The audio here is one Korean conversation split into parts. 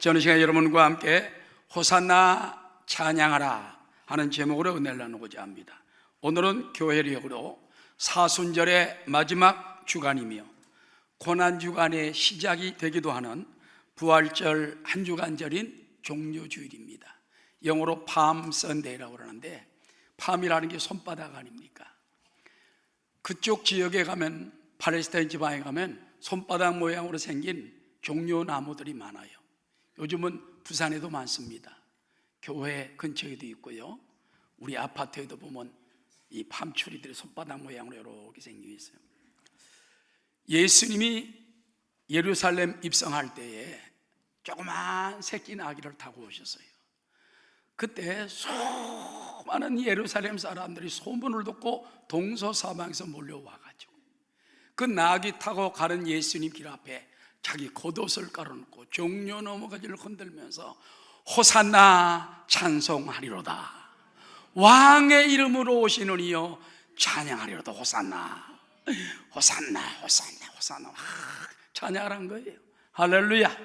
저는 시간 여러분과 함께 호산나 찬양하라 하는 제목으로 은혜를 나누고자 합니다. 오늘은 교회력으로 사순절의 마지막 주간이며 고난주간의 시작이 되기도 하는 부활절 한 주간절인 종료주일입니다. 영어로 palm Sunday라고 그러는데, palm이라는 게 손바닥 아닙니까? 그쪽 지역에 가면, 팔레스타인 지방에 가면 손바닥 모양으로 생긴 종려나무들이 많아요. 요즘은 부산에도 많습니다. 교회 근처에도 있고요, 우리 아파트에도 보면 이 밤추리들이 손바닥 모양으로 이렇게 생겨 있어요. 예수님이 예루살렘 입성할 때에 조그만 새끼 나귀를 타고 오셨어요. 그때 수많은 예루살렘 사람들이 소문을 듣고 동서사방에서 몰려와가지고 그 나귀 타고 가는 예수님 길 앞에 자기 겉옷을 깔아놓고 종려 넘어가지를 흔들면서 호산나 찬송하리로다, 왕의 이름으로 오시는 이여 찬양하리로다, 호산나 호산나 호산나 호산나 찬양을 거예요. 할렐루야.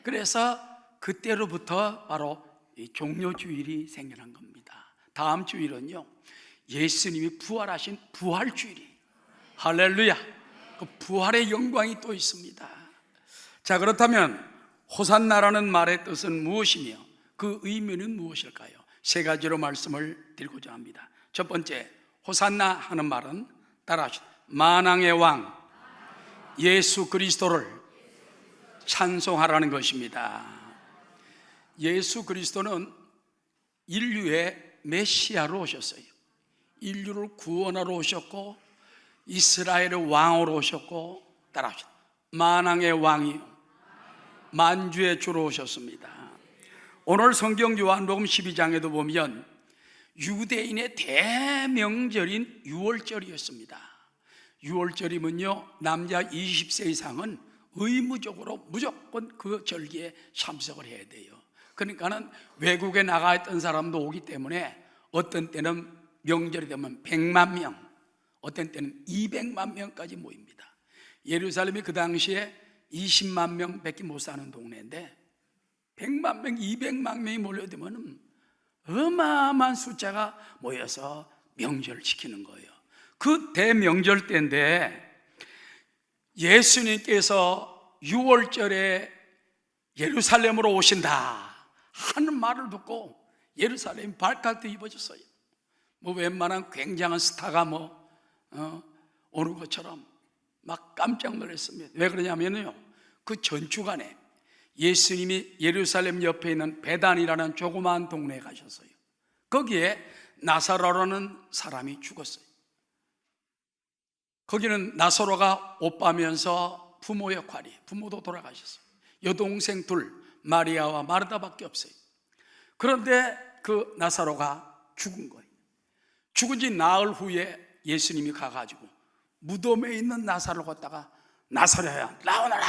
그래서 그때로부터 바로 이 종료주일이 생겨난 겁니다. 다음 주일은요, 예수님이 부활하신 부활주일이에요. 할렐루야. 그 부활의 영광이 또 있습니다. 자, 그렇다면 호산나라는 말의 뜻은 무엇이며 그 의미는 무엇일까요? 세 가지로 말씀을 드리고자 합니다. 첫 번째, 호산나 하는 말은 따라하시죠. 만왕의 왕 예수 그리스도를 찬송하라는 것입니다. 예수 그리스도는 인류의 메시아로 오셨어요. 인류를 구원하러 오셨고 이스라엘의 왕으로 오셨고, 따라하시죠. 만왕의 왕이요 만주의 주로 오셨습니다. 오늘 성경 요한복음 12장에도 보면 유대인의 대명절인 유월절이었습니다. 유월절이면요, 남자 20세 이상은 의무적으로 무조건 그 절기에 참석을 해야 돼요. 그러니까는 외국에 나가 있던 사람도 오기 때문에 어떤 때는 명절이 되면 100만 명, 어떤 때는 200만 명까지 모입니다. 예루살렘이 그 당시에 20만 명밖에 못 사는 동네인데 100만 명, 200만 명이 몰려들면 어마어마한 숫자가 모여서 명절을 지키는 거예요. 그 대명절 때인데 예수님께서 6월절에 예루살렘으로 오신다 하는 말을 듣고 예루살렘이 발칵 입어졌어요. 뭐 웬만한 굉장한 스타가 오는 것처럼 막 깜짝 놀랐습니다. 왜 그러냐면요, 그 전주간에 예수님이 예루살렘 옆에 있는 베단이라는 조그마한 동네에 가셨어요. 거기에 나사로라는 사람이 죽었어요. 거기는 나사로가 오빠면서 부모 역할이에요. 부모도 돌아가셨어요. 여동생 둘, 마리아와 마르다밖에 없어요. 그런데 그 나사로가 죽은 거예요. 죽은 지 나흘 후에 예수님이 가가지고 무덤에 있는 나사로를 갖다가 나사로야 나오너라,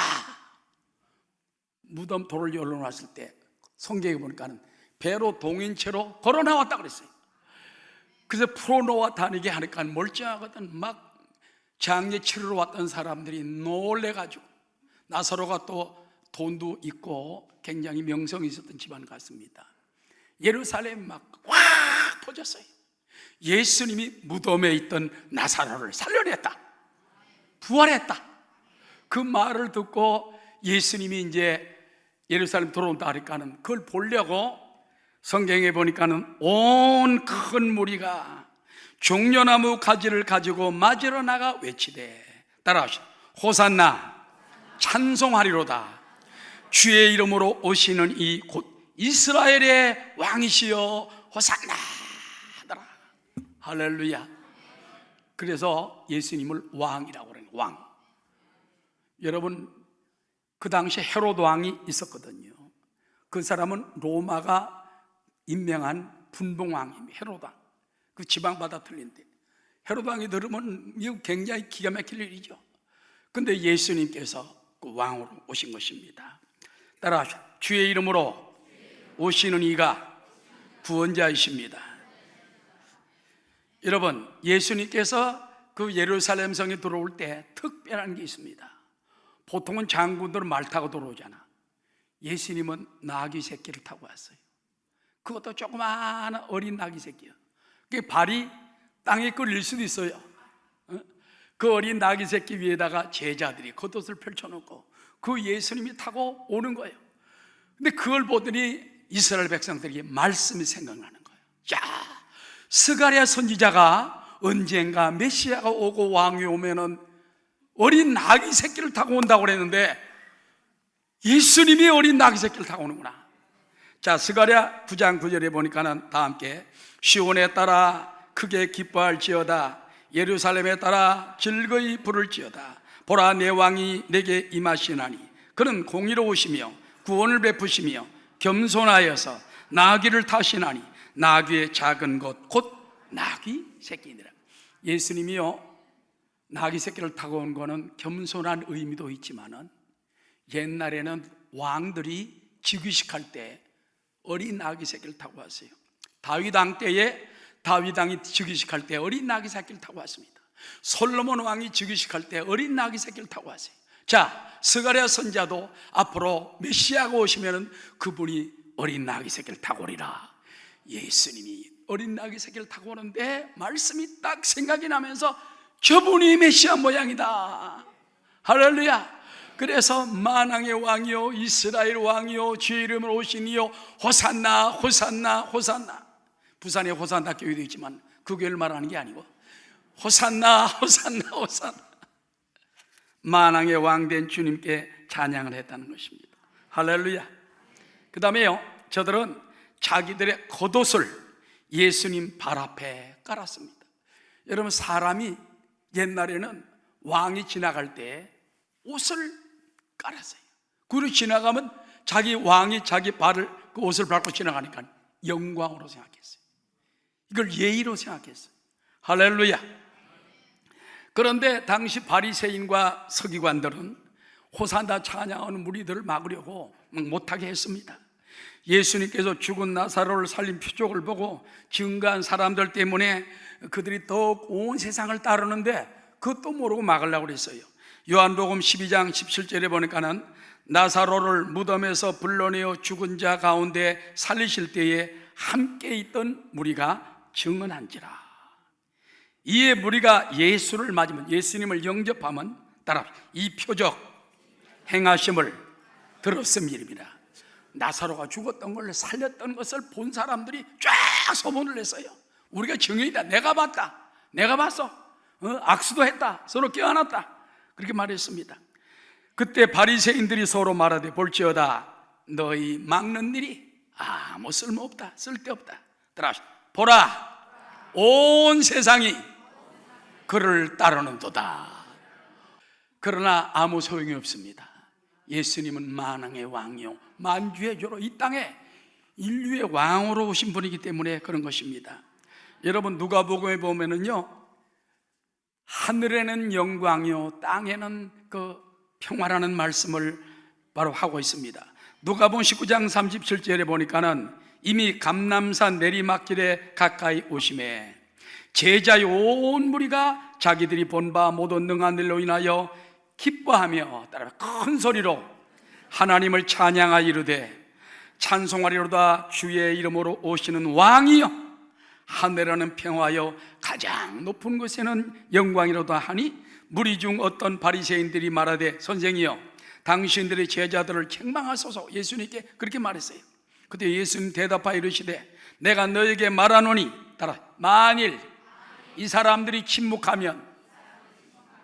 무덤 돌을 열어놨을 때 성경에 보니까는 배로 동인채로 걸어 나왔다 그랬어요. 그래서 풀어놓아 다니게 하니까 멀쩡하거든. 막 장례 치르러 왔던 사람들이 놀래가지고, 나사로가 또 돈도 있고 굉장히 명성이 있었던 집안 같습니다. 예루살렘 막 확 퍼졌어요. 예수님이 무덤에 있던 나사로를 살려냈다, 부활했다. 그 말을 듣고 예수님이 이제 예루살렘 들어온다 하니까는 그걸 보려고 성경에 보니까는 온 큰 무리가 종려나무 가지를 가지고 맞으러 나가 외치되, 따라하시죠. 호산나 찬송하리로다, 주의 이름으로 오시는 이 곧 이스라엘의 왕이시여 호산나 하더라. 할렐루야. 그래서 예수님을 왕이라고 그래요. 왕. 여러분, 그 당시에 헤롯 왕이 있었거든요. 그 사람은 로마가 임명한 분봉왕입니다. 헤롯 왕. 그 지방마다 틀린데 헤롯 왕이 들으면 이거 굉장히 기가 막힐 일이죠. 근데 예수님께서 그 왕으로 오신 것입니다. 따라하시죠. 주의 이름으로 오시는 이가 구원자이십니다. 여러분, 예수님께서 그 예루살렘 성에 들어올 때 특별한 게 있습니다. 보통은 장군들은 말 타고 들어오잖아. 예수님은 나귀 새끼를 타고 왔어요. 그것도 조그마한 어린 나귀 새끼요. 그게 발이 땅에 끌릴 수도 있어요. 그 어린 나귀 새끼 위에다가 제자들이 겉옷을 펼쳐놓고 그 예수님이 타고 오는 거예요. 근데 그걸 보더니 이스라엘 백성들에게 말씀이 생각나는 거예요. 야, 스가랴 선지자가 언젠가 메시아가 오고 왕이 오면은 어린 나귀 새끼를 타고 온다고 그랬는데 예수님이 어린 나귀 새끼를 타고 오는구나. 자, 스가랴 9장 9절에 보니까는 다 함께 시온에 따라 크게 기뻐할지어다, 예루살렘에 따라 즐거이 부를지어다. 보라, 내 왕이 내게 임하시나니 그는 공의로우시며 구원을 베푸시며 겸손하여서 나귀를 타시나니 나귀의 작은 것 곧 나귀 새끼니라. 예수님이요, 나귀 새끼를 타고 온 거는 겸손한 의미도 있지만은 옛날에는 왕들이 즉위식할 때 어린 나귀 새끼를 타고 왔어요. 다윗 왕 때에 다윗 왕이 즉위식할 때 어린 나귀 새끼를 타고 왔습니다. 솔로몬 왕이 즉위식할 때 어린 나귀 새끼를 타고 왔어요. 자, 스가랴 선지자도 앞으로 메시아가 오시면은 그분이 어린 나귀 새끼를 타고 오리라. 예수님이 어린 나귀 새끼를 타고 오는데 말씀이 딱 생각이 나면서 저분이 메시아 모양이다. 할렐루야. 그래서 만왕의 왕이요 이스라엘 왕이요 주의 이름으로 오신 이요 호산나 호산나 호산나. 부산에 호산나 교회도 있지만 그 교회를 말하는 게 아니고 호산나 호산나 호산나, 만왕의 왕된 주님께 찬양을 했다는 것입니다. 할렐루야. 그 다음에요, 저들은 자기들의 겉옷을 예수님 발 앞에 깔았습니다. 여러분, 사람이 옛날에는 왕이 지나갈 때 옷을 깔았어요. 그리고 지나가면 자기 왕이 자기 발을 그 옷을 밟고 지나가니까 영광으로 생각했어요. 이걸 예의로 생각했어요. 할렐루야. 그런데 당시 바리새인과 서기관들은 호산나 찬양하는 무리들을 막으려고 못하게 했습니다. 예수님께서 죽은 나사로를 살린 표적을 보고 증거한 사람들 때문에 그들이 더욱 온 세상을 따르는데 그것도 모르고 막으려고 그랬어요. 요한복음 12장 17절에 보니까는 나사로를 무덤에서 불러내어 죽은 자 가운데 살리실 때에 함께 있던 무리가 증언한지라. 이에 무리가 예수를 맞으면, 예수님을 영접하면 따라 이 표적 행하심을 들었음이니라. 나사로가 죽었던 걸 살렸던 것을 본 사람들이 쫙 소문을 냈어요. 우리가 증인이다, 내가 봤다, 내가 봤어, 악수도 했다, 서로 껴안았다, 그렇게 말했습니다. 그때 바리새인들이 서로 말하되 볼지어다 너희 막는 일이 아무 쓸모없다, 쓸데없다. 보라, 온 세상이 그를 따르는도다. 그러나 아무 소용이 없습니다. 예수님은 만왕의 왕이요 만주의 주로 이 땅에 인류의 왕으로 오신 분이기 때문에 그런 것입니다. 여러분, 누가복음에 보면은요, 하늘에는 영광이요 땅에는 그 평화라는 말씀을 바로 하고 있습니다. 누가복음 19장 37절에 보니까는 이미 감람산 내리막길에 가까이 오심에 제자의 온 무리가 자기들이 본 바 모든 능한 일로 인하여 기뻐하며 따라 큰 소리로 하나님을 찬양하여 이르되 찬송하리로다 주의 이름으로 오시는 왕이여 하늘에는 평화여 가장 높은 곳에는 영광이로다 하니 무리 중 어떤 바리새인들이 말하되 선생이여 당신들의 제자들을 책망하소서. 예수님께 그렇게 말했어요. 그때 예수님 대답하여 이르시되 내가 너에게 말하노니 따라 만일 이 사람들이 침묵하면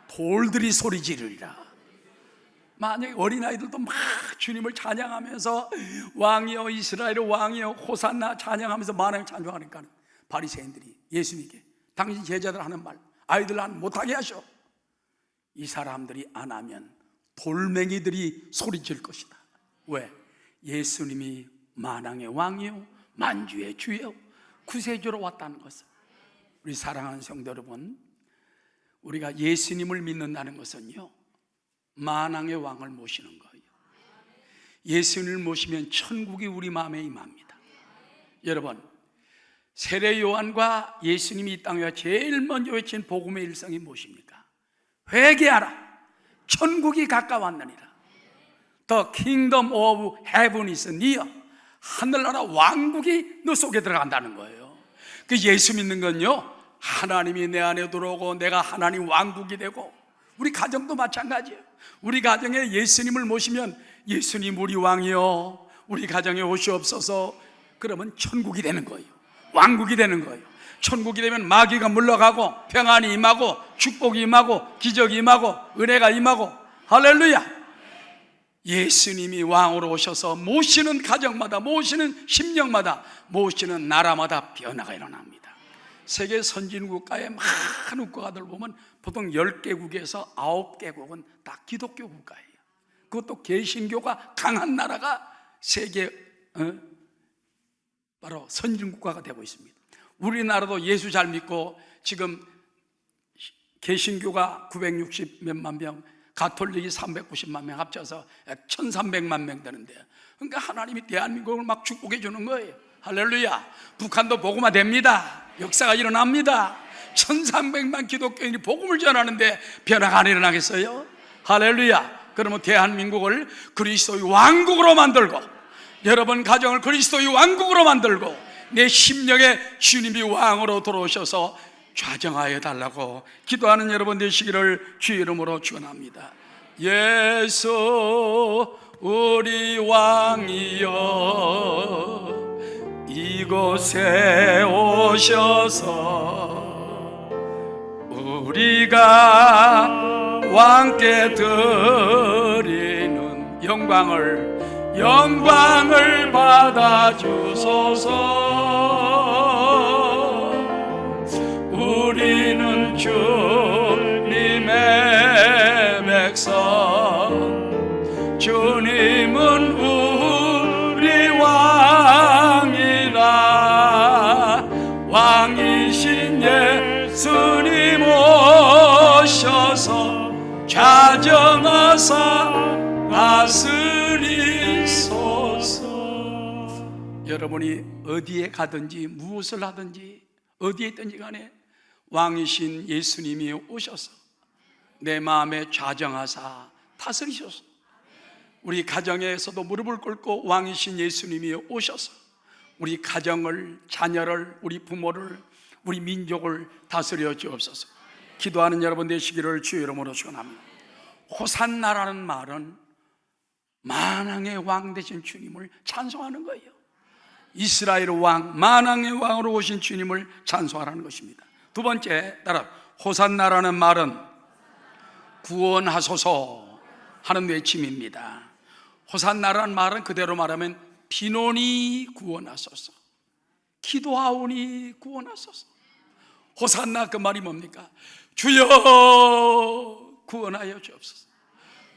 돌들이 소리 지르리라. 만약에 어린아이들도 막 주님을 찬양하면서 왕이여 이스라엘의 왕이여 호산나 찬양하면서 만왕을 찬송하니까 바리새인들이 예수님께 당신 제자들 하는 말 아이들 안 못하게 하셔. 이 사람들이 안 하면 돌멩이들이 소리질 것이다. 왜? 예수님이 만왕의 왕이요 만주의 주요 구세주로 왔다는 것을. 우리 사랑하는 성도 여러분, 우리가 예수님을 믿는다는 것은요 만왕의 왕을 모시는 거예요. 예수님을 모시면 천국이 우리 마음에 임합니다. 여러분, 세례 요한과 예수님이 이 땅에 제일 먼저 외친 복음의 일성이 무엇입니까? 회개하라, 천국이 가까웠느니라. The kingdom of heaven is near. 하늘나라 왕국이 너 속에 들어간다는 거예요. 그 예수 믿는 건요, 하나님이 내 안에 들어오고 내가 하나님 왕국이 되고, 우리 가정도 마찬가지예요. 우리 가정에 예수님을 모시면 예수님 우리 왕이요, 우리 가정에 오시옵소서. 그러면 천국이 되는 거예요. 왕국이 되는 거예요. 천국이 되면 마귀가 물러가고 평안이 임하고 축복이 임하고 기적이 임하고 은혜가 임하고. 할렐루야. 예수님이 왕으로 오셔서 모시는 가정마다, 모시는 심령마다, 모시는 나라마다 변화가 일어납니다. 세계 선진국가의 많은 국가들 보면 보통 10개국에서 9개국은 다 기독교 국가예요. 그것도 개신교가 강한 나라가 세계 바로 선진국가가 되고 있습니다. 우리나라도 예수 잘 믿고 지금 개신교가 960 몇만 명, 가톨릭이 390만 명 합쳐서 1300만 명 되는데, 그러니까 하나님이 대한민국을 막 축복해 주는 거예요. 할렐루야. 북한도 복음화 됩니다. 역사가 일어납니다. 1300만 기독교인이 복음을 전하는데 변화가 안 일어나겠어요? 할렐루야. 그러면 대한민국을 그리스도의 왕국으로 만들고, 여러분 가정을 그리스도의 왕국으로 만들고, 내 심령에 주님이 왕으로 들어오셔서 좌정하여 달라고 기도하는 여러분 되시기를 주의 이름으로 축원합니다. 예수 우리 왕이여, 이곳에 오셔서 우리가 왕께 드리는 영광을 받아 주소서. 우리는 주님의 백성, 주님은 우리 왕이라. 왕이신 예수님 오셔서 좌정하사 다스리소서. 여러분이 어디에 가든지 무엇을 하든지 어디에 있든지 간에 왕이신 예수님이 오셔서 내 마음에 좌정하사 다스리소서. 우리 가정에서도 무릎을 꿇고 왕이신 예수님이 오셔서 우리 가정을, 자녀를, 우리 부모를, 우리 민족을 다스려 주옵소서. 기도하는 여러분 되시기를 주의 이름으로 축원합니다. 호산나라는 말은 만왕의 왕 되신 주님을 찬송하는 거예요. 이스라엘 왕, 만왕의 왕으로 오신 주님을 찬송하라는 것입니다. 두 번째, 따라 호산나라는 말은 구원하소서 하는 외침입니다. 호산나라는 말은 그대로 말하면 비노니 구원하소서, 기도하오니 구원하소서. 호산나 그 말이 뭡니까? 주여 구원하여 주옵소서,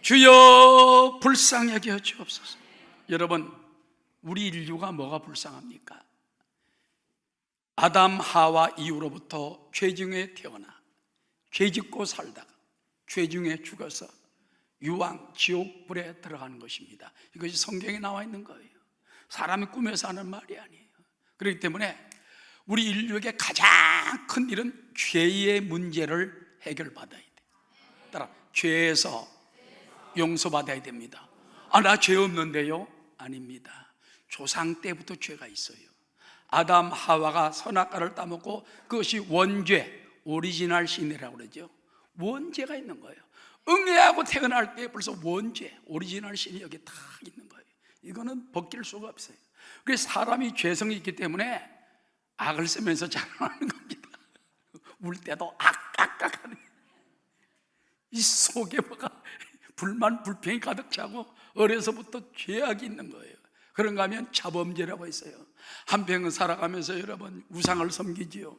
주여 불쌍히 여겨 주옵소서. 여러분, 우리 인류가 뭐가 불쌍합니까? 아담 하와 이후로부터 죄중에 태어나 죄짓고 살다가 죄중에 죽어서 유황 지옥불에 들어가는 것입니다. 이것이 성경에 나와 있는 거예요. 사람이 꾸며서 하는 말이 아니에요. 그렇기 때문에 우리 인류에게 가장 큰 일은 죄의 문제를 해결받아야 돼. 따라 죄에서 용서받아야 됩니다. 나 죄 없는데요? 아닙니다. 조상 때부터 죄가 있어요. 아담 하와가 선악과를 따먹고 그것이 원죄, 오리지널 신이라고 그러죠. 원죄가 있는 거예요. 응애하고 태어날 때 벌써 원죄, 오리지널 신이 여기 다 있는 거예요. 이거는 벗길 수가 없어요. 그래서 사람이 죄성이 있기 때문에 악을 쓰면서 자라나는 겁니다. 울 때도 악하는, 이 속에 뭐가 불만 불평이 가득 차고 어려서부터 죄악이 있는 거예요. 그런가 하면 자범죄라고 했어요. 한평은 살아가면서 여러분 우상을 섬기지요,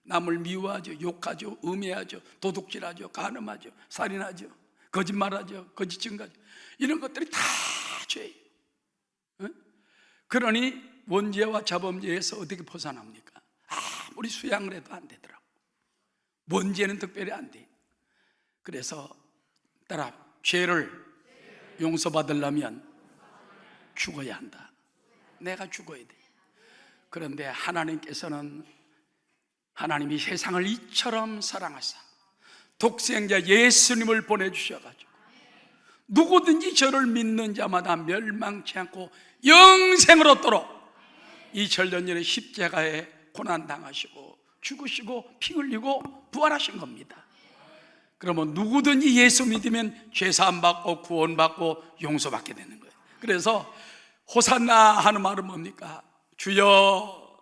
남을 미워하죠, 욕하죠, 음해하죠, 도둑질하죠, 간음하죠, 살인하죠, 거짓말하죠, 거짓 증거하죠. 이런 것들이 다 죄예요. 그러니 원죄와 자범죄에서 어떻게 벗어납니까? 아무리 수양을 해도 안 되더라고. 원죄는 특별히 안 돼. 그래서 따라 죄를 용서받으려면 죽어야 한다. 내가 죽어야 돼. 그런데 하나님께서는 하나님이 세상을 이처럼 사랑하사 독생자 예수님을 보내주셔가지고 누구든지 저를 믿는 자마다 멸망치 않고 영생을 얻도록 이 전년전에 십자가에 고난당하시고 죽으시고 피 흘리고 부활하신 겁니다. 그러면 누구든지 예수 믿으면 죄사함 받고 구원받고 용서받게 되는 거예요. 그래서 호산나 하는 말은 뭡니까? 주여,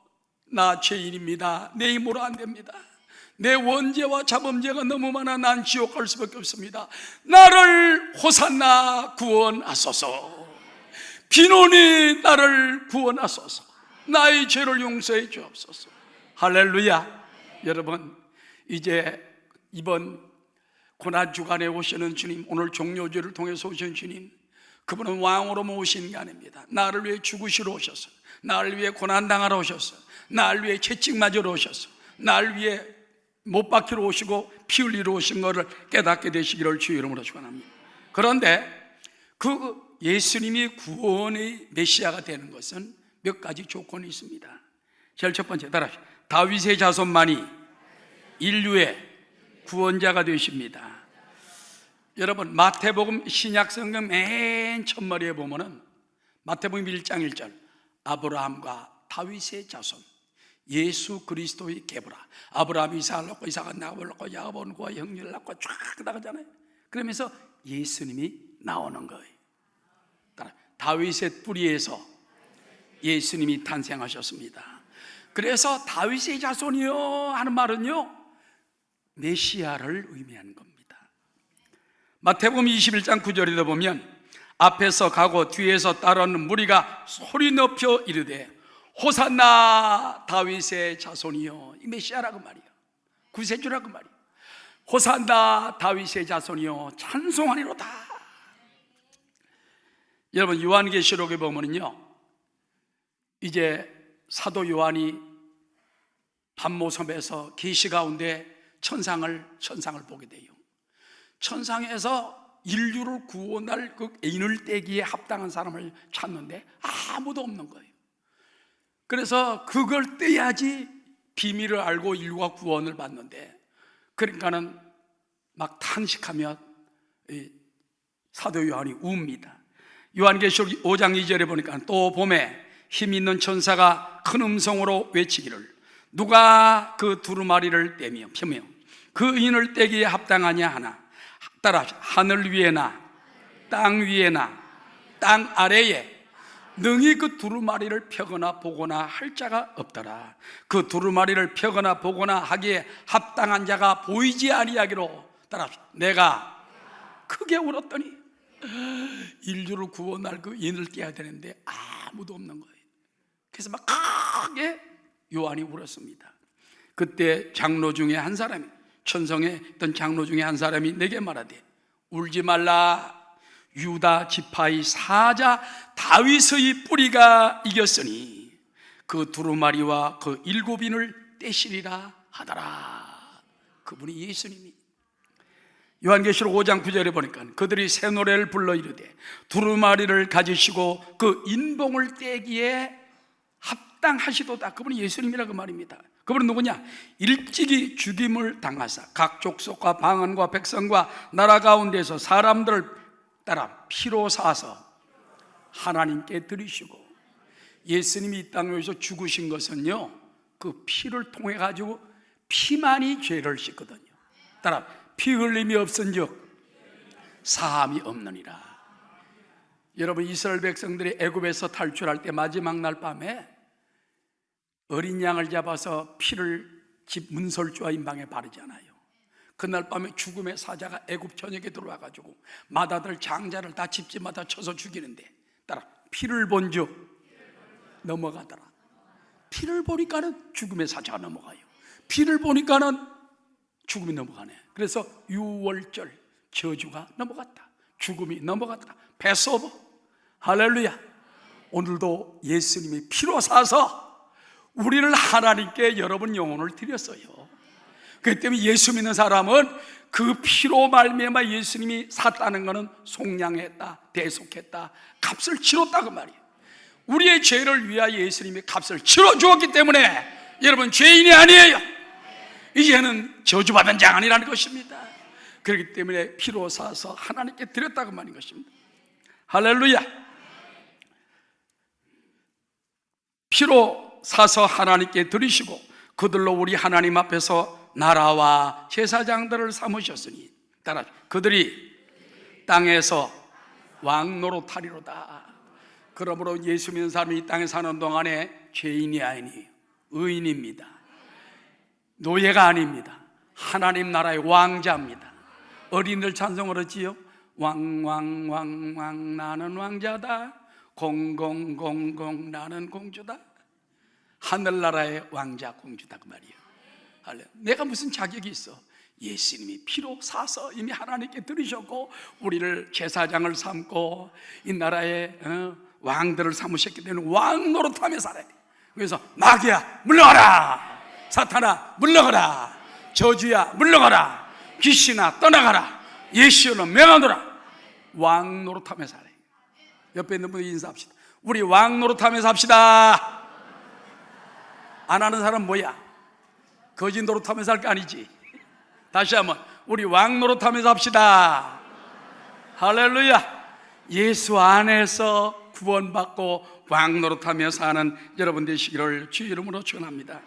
나 죄인입니다. 내 힘으로 안 됩니다. 내 원죄와 자범죄가 너무 많아 난 지옥 갈 수밖에 없습니다. 나를 호산나 구원하소서. 비노니 나를 구원하소서. 나의 죄를 용서해 주옵소서. 할렐루야. 여러분, 이제 이번 고난주간에 오시는 주님, 오늘 종료주를 통해서 오신 주님, 그분은 왕으로 모신 게 아닙니다. 나를 위해 죽으시러 오셨어요. 나를 위해 고난당하러 오셨어요. 나를 위해 채찍 맞으러 오셨어요. 나를 위해 못 박히러 오시고 피 흘리러 오신 것을 깨닫게 되시기를 주의 이름으로 축원합니다. 그런데 그 예수님이 구원의 메시아가 되는 것은 몇 가지 조건이 있습니다. 제일 첫 번째, 따라하시죠. 다윗의 자손만이 인류의 구원자가 되십니다. 여러분, 마태복음 신약성경 맨 첫머리에 보면은 마태복음 1장 1절 아브라함과 다윗의 자손 예수 그리스도의 계보라. 아브라함이 이삭을 낳고 이삭은 야곱을 낳고 야곱은 그와 형제를 낳고 쫙 나가잖아요. 그러면서 예수님이 나오는 거예요. 다윗의 뿌리에서 예수님이 탄생하셨습니다. 그래서 다윗의 자손이요 하는 말은요, 메시아를 의미하는 겁니다. 마태복음 21장 9절에 보면 앞에서 가고 뒤에서 따르는 무리가 소리 높여 이르되 호산나 다윗의 자손이요. 이 메시아라고 말이요, 구세주라고 말이요. 호산나 다윗의 자손이요 찬송하리로다. 여러분, 요한계시록에 보면은요, 이제 사도 요한이 밤모섬에서 계시 가운데 천상을 보게 돼요. 천상에서 인류를 구원할 그 인을 떼기에 합당한 사람을 찾는데 아무도 없는 거예요. 그래서 그걸 떼야지 비밀을 알고 인류가 구원을 받는데, 그러니까는 막 탄식하며 사도 요한이 웁니다. 요한계시록 5장 2절에 보니까 또 봄에 힘 있는 천사가 큰 음성으로 외치기를 누가 그 두루마리를 떼며 펴며 그 인을 떼기에 합당하냐 하나. 따라 하늘 위에나 땅 위에나 땅 아래에 능히 그 두루마리를 펴거나 보거나 할 자가 없더라. 그 두루마리를 펴거나 보거나 하기에 합당한 자가 보이지 아니하기로. 따라 내가 크게 울었더니 인류를 구원할 그 인을 떼야 되는데 아무도 없는 거예요. 그래서 막 크게 요한이 울었습니다. 그때 장로 중에 한 사람이, 천성에 있던 장로 중에 한 사람이 내게 말하되 울지 말라. 유다 지파의 사자 다윗의 뿌리가 이겼으니 그 두루마리와 그 일곱인을 떼시리라 하더라. 그분이 예수님이. 요한계시록 5장 9절에 보니까 그들이 새 노래를 불러 이르되 두루마리를 가지시고 그 인봉을 떼기에 합당하시도다. 그분이 예수님이라고 말입니다. 그분은 누구냐? 일찍이 죽임을 당하사 각 족속과 방언과 백성과 나라 가운데서 사람들을 따라 피로 사서 하나님께 드리시고, 예수님이 이 땅에서 죽으신 것은요, 그 피를 통해 가지고 피만이 죄를 씻거든요. 따라 피 흘림이 없은즉 사함이 없느니라. 여러분, 이스라엘 백성들이 애굽에서 탈출할 때 마지막 날 밤에 어린 양을 잡아서 피를 집 문설주와 임방에 바르잖아요. 그날 밤에 죽음의 사자가 애굽 전역에 들어와 가지고 마다들 장자를 다 집집마다 쳐서 죽이는데, 따라 피를 본즉 넘어가더라. 피를 보니까는 죽음의 사자가 넘어가요. 피를 보니까는 죽음이 넘어가네. 그래서 유월절 저주가 넘어갔다. 죽음이 넘어갔다. 패스오버. 할렐루야. 오늘도 예수님이 피로 사서 우리를 하나님께 여러분 영혼을 드렸어요. 그렇기 때문에 예수 믿는 사람은 그 피로 말미암아 예수님이 샀다는 것은 속량했다, 대속했다, 값을 치렀다 그 말이에요. 우리의 죄를 위하여 예수님이 값을 치러 주었기 때문에 여러분 죄인이 아니에요. 이제는 저주받은 자 아니라는 것입니다. 그렇기 때문에 피로 사서 하나님께 드렸다고 말인 것입니다. 할렐루야. 피로 사서 하나님께 드리시고 그들로 우리 하나님 앞에서 나라와 제사장들을 삼으셨으니, 따라 그들이 땅에서 왕노릇하리로다. 그러므로 예수 믿는 사람이 이 땅에 사는 동안에 죄인이 아니에요. 의인입니다. 노예가 아닙니다. 하나님 나라의 왕자입니다. 어린이들 찬송을 하지요. 왕왕왕왕 나는 왕자다, 공공공공 나는 공주다. 하늘나라의 왕자 공주다 그 말이에요. 내가 무슨 자격이 있어? 예수님이 피로 사서 이미 하나님께 드리셨고 우리를 제사장을 삼고 이 나라의 왕들을 삼으셨기 때문에 왕 노릇하며 살아야 돼. 그래서 마귀야 물러가라, 사탄아 물러가라, 저주야 물러가라, 귀신아 떠나가라, 예수로 명하노라. 왕 노릇하며 살아야 돼. 옆에 있는 분들 인사합시다. 우리 왕 노릇하며 삽시다. 안 하는 사람 뭐야? 거짓 노릇하며 살 거 아니지? 다시 한번 우리 왕 노릇하며 삽시다. 할렐루야. 예수 안에서 구원받고 왕 노릇하며 사는 여러분 되시기를 주의 이름으로 축원합니다.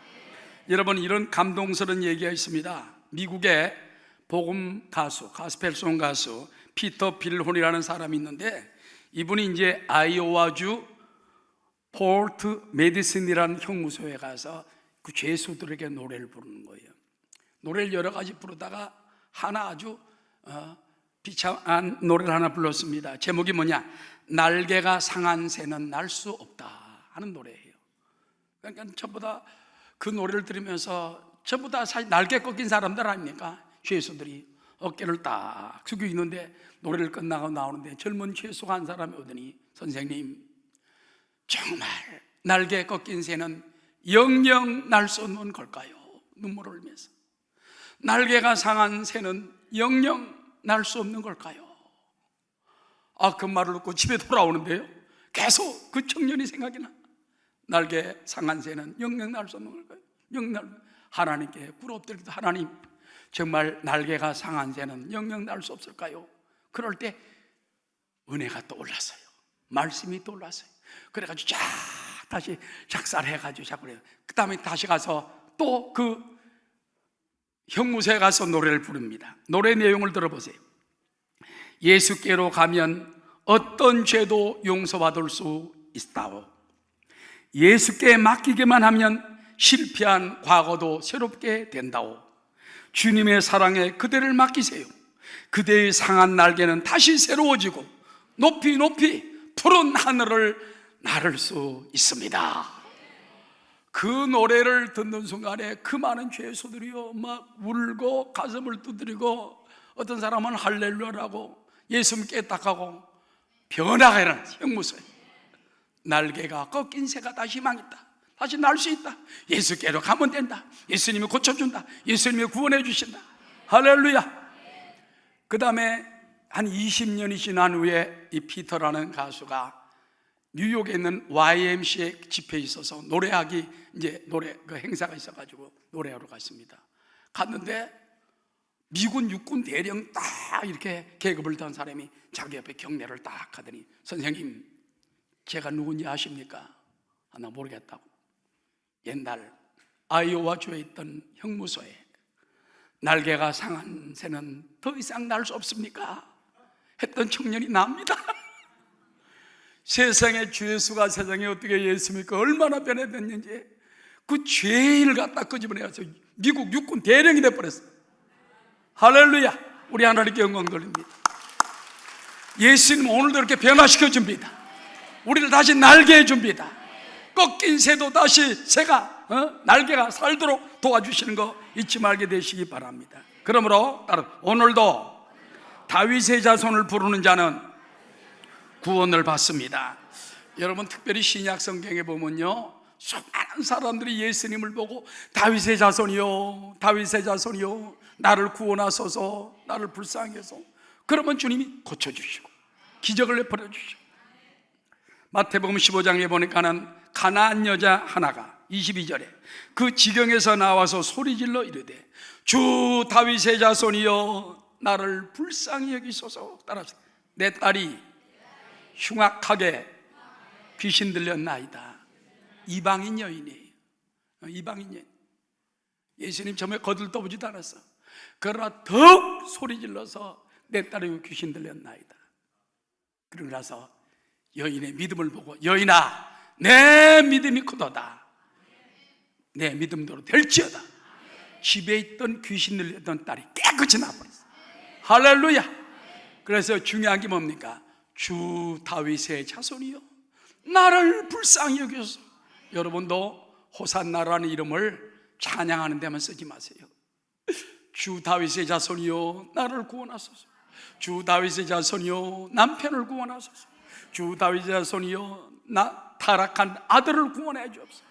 여러분, 이런 감동스러운 얘기가 있습니다. 미국의 복음 가수, 가스펠송 가수 피터 빌혼이라는 사람이 있는데, 이분이 이제 아이오와주 포트 메디슨이라는 형무소에 가서 그 죄수들에게 노래를 부르는 거예요. 노래를 여러 가지 부르다가 하나 아주 비참한 노래를 하나 불렀습니다. 제목이 뭐냐? 날개가 상한 새는 날 수 없다 하는 노래예요. 그러니까 전부 다 그 노래를 들으면서 전부 다 사실 날개 꺾인 사람들 아닙니까? 죄수들이 어깨를 딱 숙이고 있는데 노래를 끝나고 나오는데 젊은 죄수가 한 사람이 오더니, 선생님, 정말 날개 꺾인 새는 영영 날 수 없는 걸까요? 눈물을 흘리면서. 날개가 상한 새는 영영 날 수 없는 걸까요? 그 말을 듣고 집에 돌아오는데요, 계속 그 청년이 생각이 나. 날개 상한 새는 영영 날 수 없는 걸까요? 영영. 하나님께 꿇어엎드리기도, 하나님, 정말 날개가 상한 새는 영영 날 수 없을까요? 그럴 때 은혜가 떠올랐어요. 말씀이 떠올랐어요. 그래가지고 다시 작사를 해가지고 자꾸 그래요. 그 다음에 다시 가서 또 그 형무소에 가서 노래를 부릅니다. 노래 내용을 들어보세요. 예수께로 가면 어떤 죄도 용서받을 수 있다오. 예수께 맡기기만 하면 실패한 과거도 새롭게 된다오. 주님의 사랑에 그대를 맡기세요. 그대의 상한 날개는 다시 새로워지고 높이 높이 푸른 하늘을 나를 수 있습니다. 그 노래를 듣는 순간에 그 많은 죄수들이요 막 울고 가슴을 두드리고, 어떤 사람은 할렐루야라고 예수 깨딱하고 변화가 일어난 형무소에. 날개가 꺾인 새가 다시 망했다, 다시 날 수 있다, 예수께로 가면 된다, 예수님이 고쳐준다, 예수님이 구원해 주신다. 할렐루야. 그 다음에 한 20년이 지난 후에 이 피터라는 가수가 뉴욕에 있는 YMCA 집회에 있어서 노래하기, 이제 노래 그 행사가 있어가지고 노래하러 갔습니다. 갔는데 미군 육군 대령 딱 이렇게 계급을 단 사람이 자기 옆에 경례를 딱 하더니, 선생님, 제가 누군지 아십니까? 나 모르겠다고. 옛날 아이오와 주에 있던 형무소에 날개가 상한 새는 더 이상 날 수 없습니까? 했던 청년이 납니다. 세상의 죄수가 세상에 어떻게 예수입니까? 얼마나 변해졌는지. 그 죄인을 갖다 끄집어내서 미국 육군 대령이 돼버렸어요. 할렐루야. 우리 하나님께 영광 돌립니다. 예수님 오늘도 이렇게 변화시켜 줍니다. 우리를 다시 날게 해줍니다. 꺾인 새도 다시 새가 날개가 살도록 도와주시는 거 잊지 말게 되시기 바랍니다. 그러므로 오늘도 다윗의 자손을 부르는 자는 구원을 받습니다. 여러분, 특별히 신약 성경에 보면요, 수많은 사람들이 예수님을 보고 다윗의 자손이요, 다윗의 자손이요, 나를 구원하소서, 나를 불쌍히 해서. 그러면 주님이 고쳐주시고 기적을 내버려 주시고. 마태복음 15장에 보니까는 가나안 여자 하나가 22절에 그 지경에서 나와서 소리질러 이르되, 주 다윗의 자손이여 나를 불쌍히 여기소서. 따라서 내 딸이 흉악하게 귀신 들렸나이다. 이방인 여인이에요. 이방인 여인. 예수님 처음에 거들떠보지도 않았어. 그러나 더욱 소리 질러서 내 딸이 귀신 들렸나이다. 그러고 나서 여인의 믿음을 보고 여인아 내 믿음이 크도다. 내 믿음대로 될지어다. 집에 있던 귀신 들렸던 딸이 깨끗이 나버렸어. 할렐루야. 그래서 중요한 게 뭡니까? 주 다윗의 자손이요 나를 불쌍히 여기소서. 여러분도 호산나라는 이름을 찬양하는 데만 쓰지 마세요. 주 다윗의 자손이요 나를 구원하소서. 주 다윗의 자손이요 남편을 구원하소서. 주 다윗의 자손이요 나 타락한 아들을 구원해 주옵소서.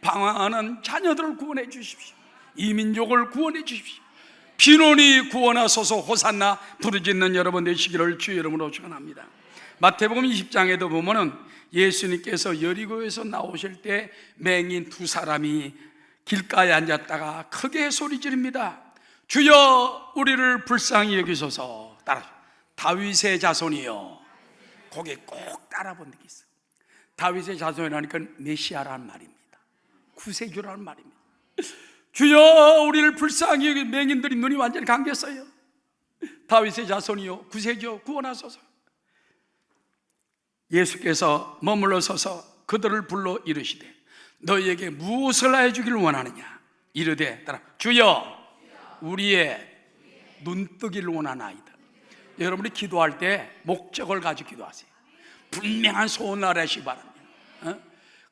방황하는 자녀들을 구원해 주십시오. 이 민족을 구원해 주십시오. 빈온이 구원하소서. 호산나 부르짖는 여러분 되시기를 주의 이름으로 축원합니다. 마태복음 20장에도 보면은 예수님께서 여리고에서 나오실 때 맹인 두 사람이 길가에 앉았다가 크게 소리 지릅니다. 주여 우리를 불쌍히 여기소서. 따라 다윗의 자손이요. 거기에 꼭 따라본 적이 있어요. 다윗의 자손이라니까 메시아라는 말입니다. 구세주라는 말입니다. 주여 우리를 불쌍히 여기. 맹인들이 눈이 완전히 감겼어요. 다윗의 자손이요 구세주 구원하소서. 예수께서 머물러 서서 그들을 불러 이르시되 너희에게 무엇을 하여 주기를 원하느냐. 이르되 따라 주여 우리의 눈뜨기를 원하나이다. 여러분이 기도할 때 목적을 가지고 기도하세요. 분명한 소원을 하시기 바랍니다.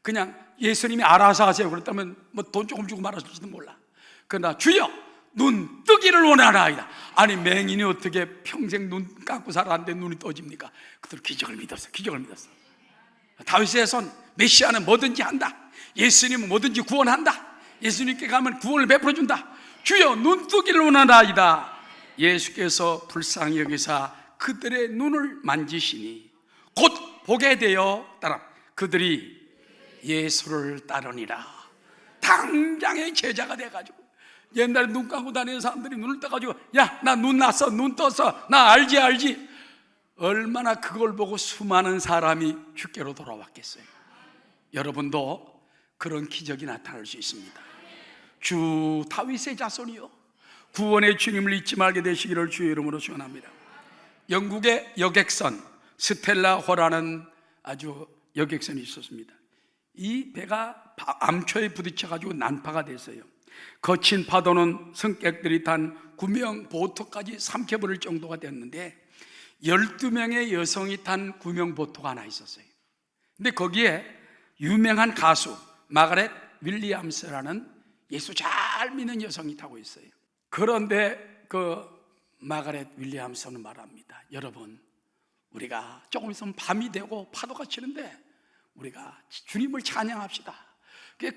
그냥 예수님이 알아서 하세요 그랬다면 뭐 돈 조금 주고 말았을지도 몰라. 그러나 주여 눈 뜨기를 원하나이다. 아니 맹인이 어떻게 평생 눈 감고 살았는데 눈이 떠집니까? 그들 기적을 믿었어요. 기적을 믿었어요. 다윗의 손 메시아는 뭐든지 한다. 예수님은 뭐든지 구원한다. 예수님께 가면 구원을 베풀어준다. 주여 눈 뜨기를 원하나이다. 예수께서 불쌍히 여기사 그들의 눈을 만지시니 곧 보게 되어 따라 그들이 예수를 따르니라. 당장의 제자가 돼가지고 옛날에 눈 감고 다니는 사람들이 눈을 떠가지고 야 나 눈 났어 눈 떴어 나 알지 얼마나 그걸 보고 수많은 사람이 주께로 돌아왔겠어요. 여러분도 그런 기적이 나타날 수 있습니다. 주 다윗의 자손이요 구원의 주님을 잊지 말게 되시기를 주의 이름으로 축원합니다. 영국의 여객선 스텔라 호라는 아주 여객선이 있었습니다. 이 배가 암초에 부딪혀가지고 난파가 됐어요. 거친 파도는 승객들이 탄 구명 보트까지 삼켜버릴 정도가 됐는데 12명의 여성이 탄 구명 보트가 하나 있었어요. 근데 거기에 유명한 가수 마가렛 윌리엄스라는 예수 잘 믿는 여성이 타고 있어요. 그런데 그 마가렛 윌리엄스는 말합니다. 여러분 우리가 조금 있으면 밤이 되고 파도가 치는데 우리가 주님을 찬양합시다.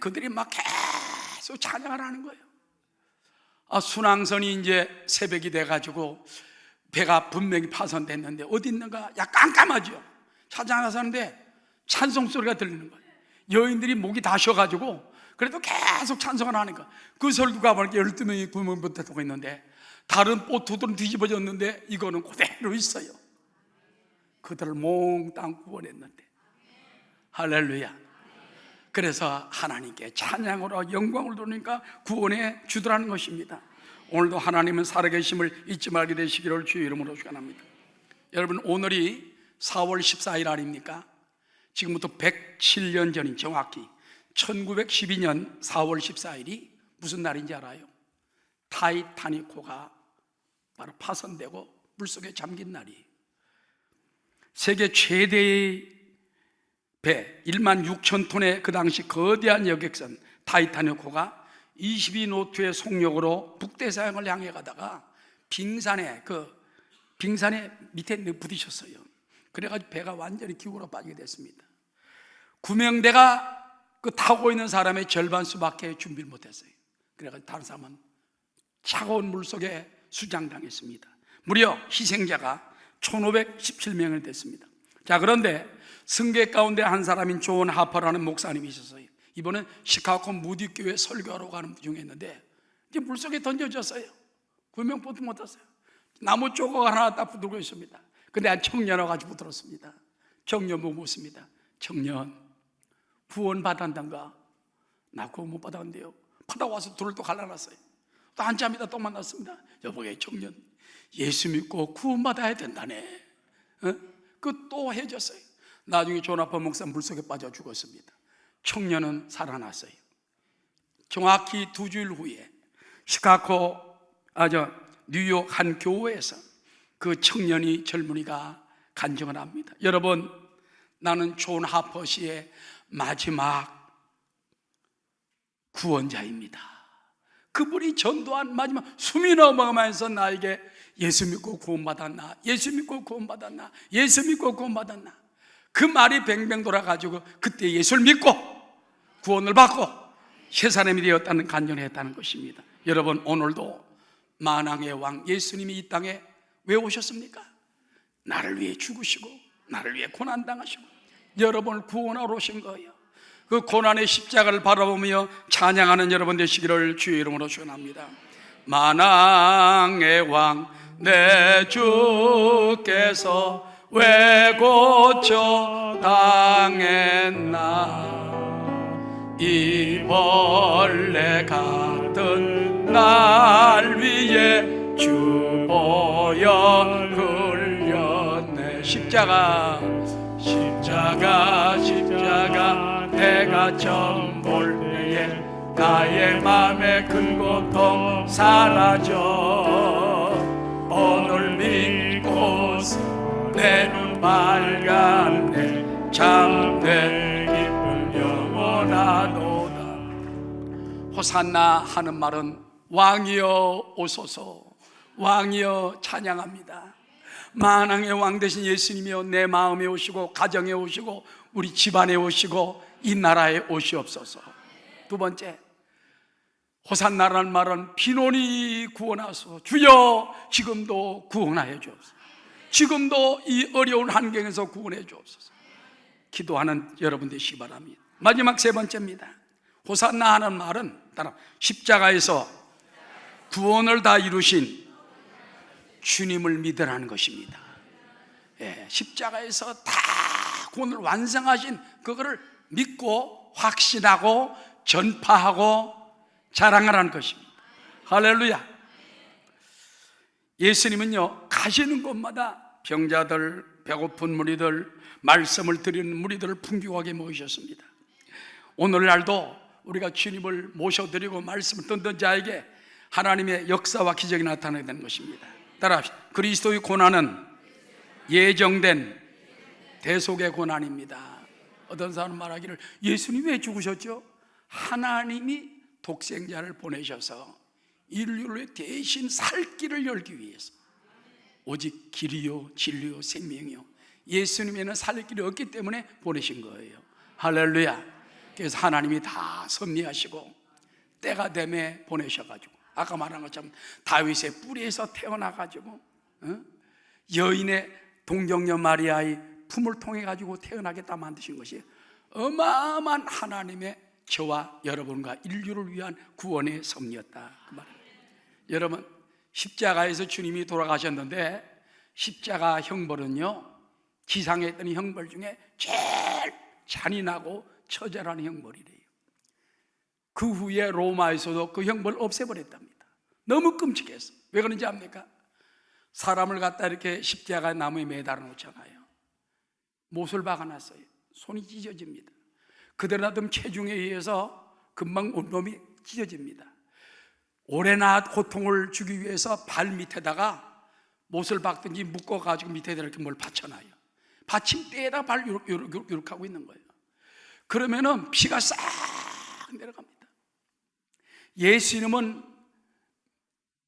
그들이 막 계속 찬양을 하는 거예요. 순항선이 이제 새벽이 돼가지고 배가 분명히 파손됐는데 어디 있는가? 야 깜깜하죠. 찾아가서 하는데 찬송 소리가 들리는 거예요. 여인들이 목이 다 쉬어가지고 그래도 계속 찬송을 하니까 그 설교 가보니까 12명이 구명보트 타고 있는데 다른 보트들은 뒤집어졌는데 이거는 그대로 있어요. 그들을 몽땅 구원했는데 할렐루야. 그래서 하나님께 찬양으로 영광을 돌리니까 구원의 주도라는 것입니다. 오늘도 하나님은 살아계심을 잊지 말게 되시기를 주의 이름으로 축원합니다. 여러분 오늘이 4월 14일 아닙니까? 지금부터 107년 전인 정확히 1912년 4월 14일이 무슨 날인지 알아요? 타이타닉호가 바로 파손되고 물속에 잠긴 날이에요. 세계 최대의 배 1만 6천 톤의 그 당시 거대한 여객선 타이타닉호가 22노트의 속력으로 북대서양을 향해 가다가 빙산에 밑에 부딪혔어요. 그래가지고 배가 완전히 기울어 빠지게 됐습니다. 구명대가 그 타고 있는 사람의 절반 수밖에 준비를 못했어요. 그래가지고 다른 사람은 차가운 물속에 수장당했습니다. 무려 희생자가 1517명이 됐습니다. 자, 그런데 승객 가운데 한 사람인 존 하퍼라는 목사님이 있었어요. 이번엔 시카고 무디교회 설교하러 가는 중에 있는데 이제 물속에 던져졌어요. 구명보트 못 탔어요. 나무 조각 하나 딱 붙들고 있습니다. 근데 한 청년와 같이 붙들었습니다. 청년 보고 묻습니다. 청년, 구원 받았단가? 나 구원 못 받았는데요. 받아와서 둘을 또 갈라놨어요. 또 한참 있다 또 만났습니다. 여보게 청년, 예수 믿고 구원 받아야 된다네. 그 또 헤어졌어요. 나중에 조나파 목사 물속에 빠져 죽었습니다. 청년은 살아났어요. 정확히 2주일 후에 시카고 뉴욕 한 교회에서 그 청년이 젊은이가 간증을 합니다. 여러분, 나는 존 하퍼시의 마지막 구원자입니다. 그분이 전도한 마지막 숨이 넘어가면서 나에게 예수 믿고 구원받았나? 예수 믿고 구원받았나? 예수 믿고 구원받았나? 그 말이 뱅뱅 돌아가지고 그때 예수를 믿고 구원을 받고 새 사람이 되었다는 간증을 했다는 것입니다. 여러분, 오늘도 만왕의 왕 예수님이 이 땅에 왜 오셨습니까? 나를 위해 죽으시고 나를 위해 고난당하시고 여러분을 구원하러 오신 거예요. 그 고난의 십자가를 바라보며 찬양하는 여러분 되시기를 주의 이름으로 축원합니다. 만왕의 왕 내 주께서 왜 고쳐 당했나? 이 벌레 같은 날 위에 주 보혈 흘렸네. 십자가 내가 처음 볼 때에 나의 맘에 큰 고통 사라져. 오늘 믿고 내 눈 밝았네. 참내 기쁨 영원하도다. 호산나 하는 말은 왕이여 오소서, 왕이여 찬양합니다. 만왕의 왕 되신 예수님이여 내 마음에 오시고 가정에 오시고 우리 집안에 오시고 이 나라에 오시옵소서. 두 번째, 호산나라는 말은 빈온이 구원하소서. 주여 지금도 구원하여 주옵소서. 지금도 이 어려운 환경에서 구원해 주옵소서. 기도하는 여러분 되시기 바랍니다. 마지막 세 번째입니다. 호산나 하는 말은 따라 십자가에서 구원을 다 이루신 주님을 믿으라는 것입니다. 십자가에서 다 구원을 완성하신 그거를 믿고 확신하고 전파하고 자랑하라는 것입니다. 할렐루야. 예수님은요, 가시는 곳마다 병자들, 배고픈 무리들, 말씀을 드리는 무리들을 풍족하게 모으셨습니다. 오늘날도 우리가 주님을 모셔드리고 말씀을 듣는 자에게 하나님의 역사와 기적이 나타나야 되는 것입니다. 따라 그리스도의 고난은 예정된 대속의 고난입니다. 어떤 사람은 말하기를 예수님이 왜 죽으셨죠? 하나님이 독생자를 보내셔서 인류를 대신 살 길을 열기 위해서. 오직 길이요 진리요 생명이요, 예수님에는 살 길이 없기 때문에 보내신 거예요. 할렐루야. 그래서 하나님이 다 섭리하시고 때가 되매 보내셔가지고 아까 말한 것처럼 다윗의 뿌리에서 태어나가지고 여인의 동정녀 마리아의 품을 통해 가지고 태어나겠다 만드신 것이 어마어마한 하나님의 저와 여러분과 인류를 위한 구원의 섭리였다, 그 말입니다. 여러분, 십자가에서 주님이 돌아가셨는데 십자가 형벌은요, 지상에 있던 형벌 중에 제일 잔인하고 처절한 형벌이래요. 그 후에 로마에서도 그 형벌을 없애버렸답니다. 너무 끔찍해서. 왜 그런지 압니까? 사람을 갖다 이렇게 십자가 나무에 매달아 놓잖아요. 못을 박아놨어요. 손이 찢어집니다. 그대로 놔두면 체중에 의해서 금방 온몸이 찢어집니다. 오래나 고통을 주기 위해서 발 밑에다가 못을 박든지 묶어가지고 밑에다 이렇게 뭘 받쳐놔요. 받침대에다 발 이렇게 하고 있는 거예요. 그러면은 피가 싹 내려갑니다. 예수님은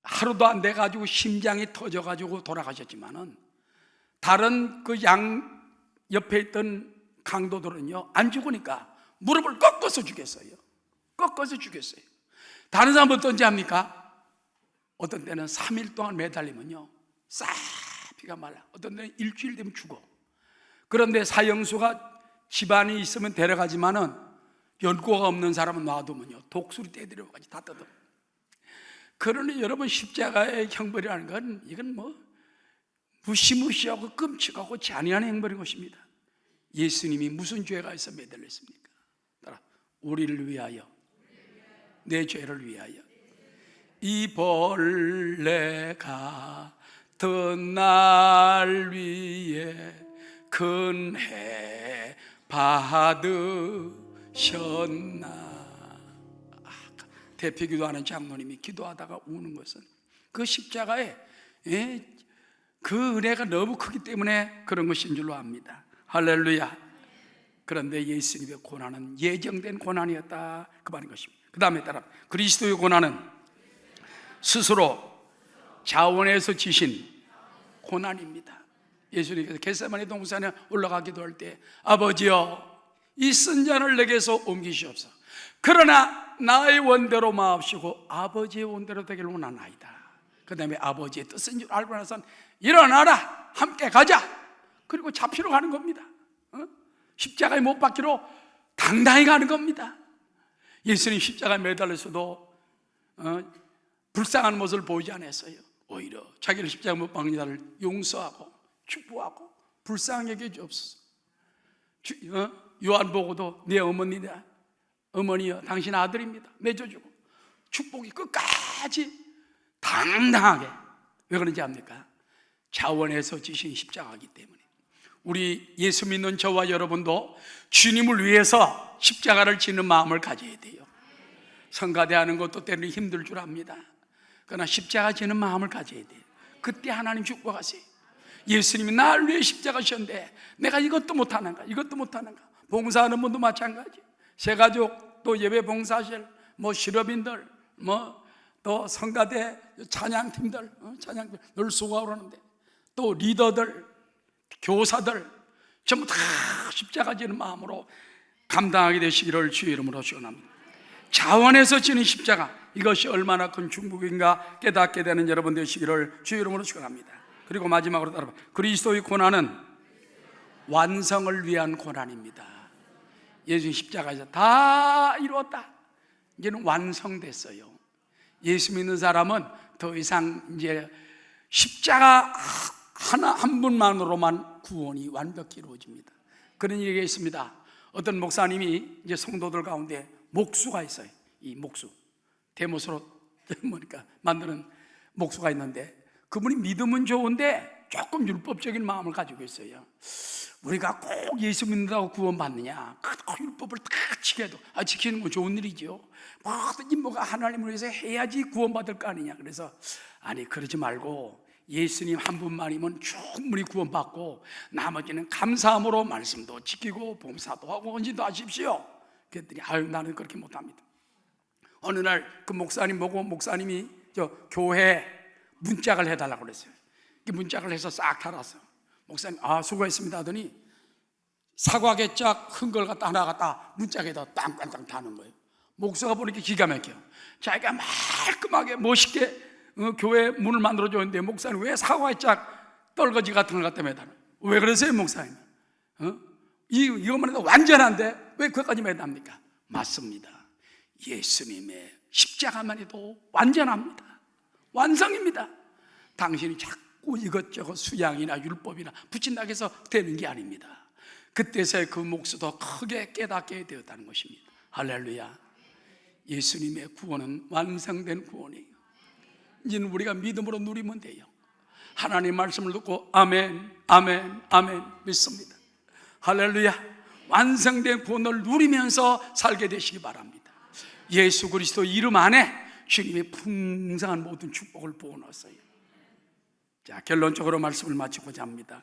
하루도 안 돼가지고 심장이 터져가지고 돌아가셨지만은 다른 그 양 옆에 있던 강도들은요, 안 죽으니까 무릎을 꺾어서 죽였어요. 꺾어서 죽였어요. 다른 사람은 어떤지 압니까? 어떤 때는 3일 동안 매달리면요 싹 피가 말라. 어떤 때는 일주일 되면 죽어. 그런데 사형수가 집안이 있으면 데려가지만은 연고가 없는 사람은 놔두면요 독수리 떼들여가지고 다 뜯어. 그러니 여러분, 십자가의 형벌이라는 건 이건 뭐 무시무시하고 끔찍하고 잔인한 형벌인 것입니다. 예수님이 무슨 죄가 있어 매달렸습니까? 따라, 우리를 위하여, 내 죄를 위하여 이 벌레 같은 날 위에 큰 해 받으셨나. 대피기도하는 장로님이 기도하다가 우는 것은 그 십자가에 그 은혜가 너무 크기 때문에 그런 것인 줄로 압니다. 할렐루야. 그런데 예수님의 고난은 예정된 고난이었다, 그 말인 것입니다. 그 다음에 따라 그리스도의 고난은 스스로 자원해서 지신 고난입니다. 예수님께서 겟세마네 동산에 올라가 기도할 때, 아버지여, 이 쓴 잔을 내게서 옮기시옵소서. 그러나 나의 원대로 마옵시고 아버지의 원대로 되기를 원하나이다. 그 다음에 아버지의 뜻인 줄 알고 나서는 일어나라, 함께 가자. 그리고 잡히러 가는 겁니다. 십자가에 못 박히러 당당히 가는 겁니다. 예수님 십자가에 매달려서도 불쌍한 모습을 보이지 않았어요. 오히려 자기를 십자가에 못 박는 자를 용서하고 축복하고 불쌍하게 여겨주옵소서. 요한복음도 내 어머니여 당신 아들입니다 맺어주고 축복이 끝까지 당당하게. 왜 그런지 압니까? 자원해서 지신 십자가이기 때문에. 우리 예수 믿는 저와 여러분도 주님을 위해서 십자가를 지는 마음을 가져야 돼요. 성가대하는 것도 때로는 힘들 줄 압니다. 그러나 십자가 지는 마음을 가져야 돼요. 그때 하나님 축복하세요. 예수님이 나를 위해 십자가 지셨는데 내가 이것도 못하는가, 이것도 못하는가. 봉사하는 분도 마찬가지. 새가족, 또 예배 봉사실, 실업인들, 또 성가대 찬양팀들, 찬양팀 늘 수고하고 그러는데, 또 리더들, 교사들 전부 다 십자가 지는 마음으로 감당하게 되시기를 주의 이름으로 축원합니다. 자원해서 지는 십자가, 이것이 얼마나 큰 중복인가 깨닫게 되는 여러분 되시기를 주의 이름으로 축원합니다. 그리고 마지막으로 따라봐. 그리스도의 고난은 완성을 위한 고난입니다. 예수 십자가에서 다 이루었다, 이제는 완성됐어요. 예수 믿는 사람은 더 이상 이제 십자가 한 분만으로만 구원이 완벽히 이루어집니다. 그런 얘기가 있습니다. 어떤 목사님이 이제 성도들 가운데 목수가 있어요. 이 목수, 대못으로 만드는 목수가 있는데, 그분이 믿음은 좋은데 조금 율법적인 마음을 가지고 있어요. 우리가 꼭 예수 믿는다고 구원받느냐, 그 율법을 다 지켜도, 지키는 건 좋은 일이죠. 뭐든지 뭐가 하나님을 위해서 해야지 구원받을 거 아니냐. 그래서 아니, 그러지 말고 예수님 한 분만이면 충분히 구원받고 나머지는 감사함으로 말씀도 지키고 봉사도 하고 헌신도 하십시오. 그랬더니 아유, 나는 그렇게 못합니다. 어느 날 그 목사님 보고 목사님이 교회 문짝을 해달라고 그랬어요. 문짝을 해서 싹 달았어. 목사님, 수고했습니다 하더니 사과개짝 큰 걸 갖다 하나 갖다 문짝에다 땅땅땅 다는 거예요. 목사가 보니까 기가 막혀. 자기가 말끔하게 멋있게 교회 문을 만들어줬는데 목사님 왜 사과개짝 떨거지 같은 걸 갖다 매다는? 왜 그러세요 목사님? 이것만 해도 완전한데 왜 그것까지 매답니까? 맞습니다. 예수님의 십자가만 해도 완전합니다. 완성입니다. 당신이 자꾸 이것저것 수양이나 율법이나 붙인다고 해서 되는 게 아닙니다. 그때서야 그 몫도 크게 깨닫게 되었다는 것입니다. 할렐루야. 예수님의 구원은 완성된 구원이에요. 이제는 우리가 믿음으로 누리면 돼요. 하나님 말씀을 듣고 아멘, 아멘, 아멘 믿습니다. 할렐루야. 완성된 구원을 누리면서 살게 되시기 바랍니다. 예수 그리스도 이름 안에 주님의 풍성한 모든 축복을 부어넣었어요. 자, 결론적으로 말씀을 마치고자 합니다.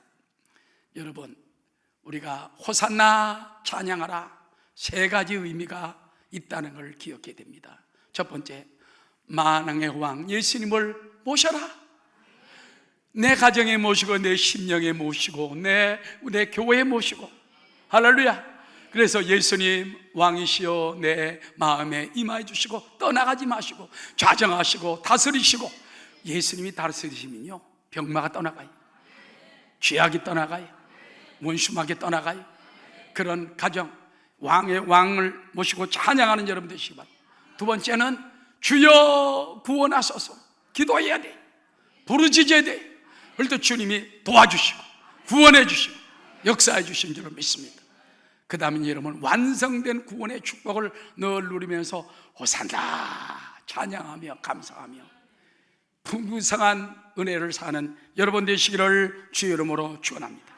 여러분, 우리가 호산나 찬양하라 세 가지 의미가 있다는 걸 기억해야 됩니다. 첫 번째, 만왕의 왕 예수님을 모셔라. 내 가정에 모시고 내 심령에 모시고 내 교회에 모시고. 할렐루야. 그래서 예수님 왕이시여 내 마음에 임하여 주시고 떠나가지 마시고 좌정하시고 다스리시고. 예수님이 다스리시면요 병마가 떠나가요, 죄악이 떠나가요, 원수마귀 떠나가요. 그런 가정, 왕의 왕을 모시고 찬양하는 여러분 되시기 바랍니다. 두 번째는 주여 구원하소서 기도해야 돼. 부르짖어야 돼. 그럴 때 주님이 도와주시고 구원해 주시고 역사해 주신 줄로 믿습니다. 그 다음에 여러분 완성된 구원의 축복을 늘 누리면서 호산나 찬양하며 감사하며 풍성한 은혜를 사는 여러분 되시기를 주의 이름으로 축원합니다.